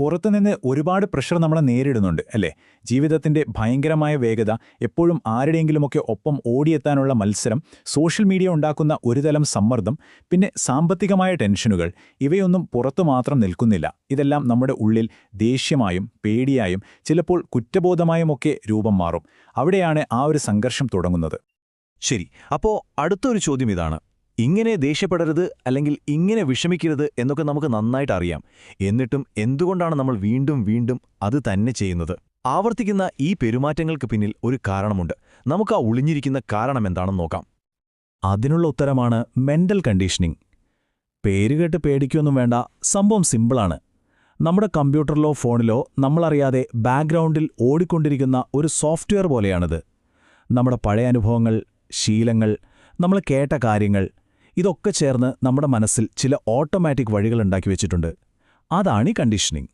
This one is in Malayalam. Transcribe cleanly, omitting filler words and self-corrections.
പുറത്തുനിന്ന് ഒരുപാട് പ്രഷർ നമ്മളെ നേരിടുന്നുണ്ട് അല്ലേ? ജീവിതത്തിന്റെ ഭയങ്കരമായ വേഗത, എപ്പോഴും ആരുടെയെങ്കിലുമൊക്കെ ഒപ്പം ഓടിയെത്താനുള്ള മത്സരം, സോഷ്യൽ മീഡിയ ഉണ്ടാക്കുന്ന ഒരുതരം സമ്മർദ്ദം, പിന്നെ സാമ്പത്തികമായ ടെൻഷനുകൾ, ഇവയൊന്നും പുറത്തു മാത്രം നിൽക്കുന്നില്ല. ഇതെല്ലാം നമ്മുടെ ഉള്ളിൽ ദേഷ്യമായും പേടിയായും ചിലപ്പോൾ കുറ്റബോധമായുമൊക്കെ രൂപം മാറും. അവിടെയാണ് ആ ഒരു സംഘർഷം തുടങ്ങുന്നത്. ശരി, അപ്പോ അടുത്തൊരു ചോദ്യം ഇതാണ്. ഇങ്ങനെ ദേഷ്യപ്പെടരുത് അല്ലെങ്കിൽ ഇങ്ങനെ വിഷമിക്കരുത് എന്നൊക്കെ നമുക്ക് നന്നായിട്ട് അറിയാം. എന്നിട്ടും എന്തുകൊണ്ടാണ് നമ്മൾ വീണ്ടും വീണ്ടും അത് തന്നെ ചെയ്യുന്നത്? ആവർത്തിക്കുന്ന ഈ പെരുമാറ്റങ്ങൾക്ക് പിന്നിൽ ഒരു കാരണമുണ്ട്. നമുക്ക് ആ ഒളിഞ്ഞിരിക്കുന്ന കാരണം എന്താണെന്ന് നോക്കാം. അതിനുള്ള ഉത്തരമാണ് മെന്റൽ കണ്ടീഷനിങ്. പേരുകേട്ട് പേടിക്കൊന്നും വേണ്ട, സംഭവം സിമ്പിളാണ്. നമ്മുടെ കമ്പ്യൂട്ടറിലോ ഫോണിലോ നമ്മളറിയാതെ ബാക്ക്ഗ്രൗണ്ടിൽ ഓടിക്കൊണ്ടിരിക്കുന്ന ഒരു സോഫ്റ്റ്വെയർ പോലെയാണിത്. നമ്മുടെ പഴയ അനുഭവങ്ങൾ, ശീലങ്ങൾ, നമ്മൾ കേട്ട കാര്യങ്ങൾ, ഇതൊക്കെ ചേർന്ന് നമ്മുടെ മനസ്സിൽ ചില ഓട്ടോമാറ്റിക് വഴികളുണ്ടാക്കി വെച്ചിട്ടുണ്ട്. അതാണ് ഈ കണ്ടീഷനിങ്.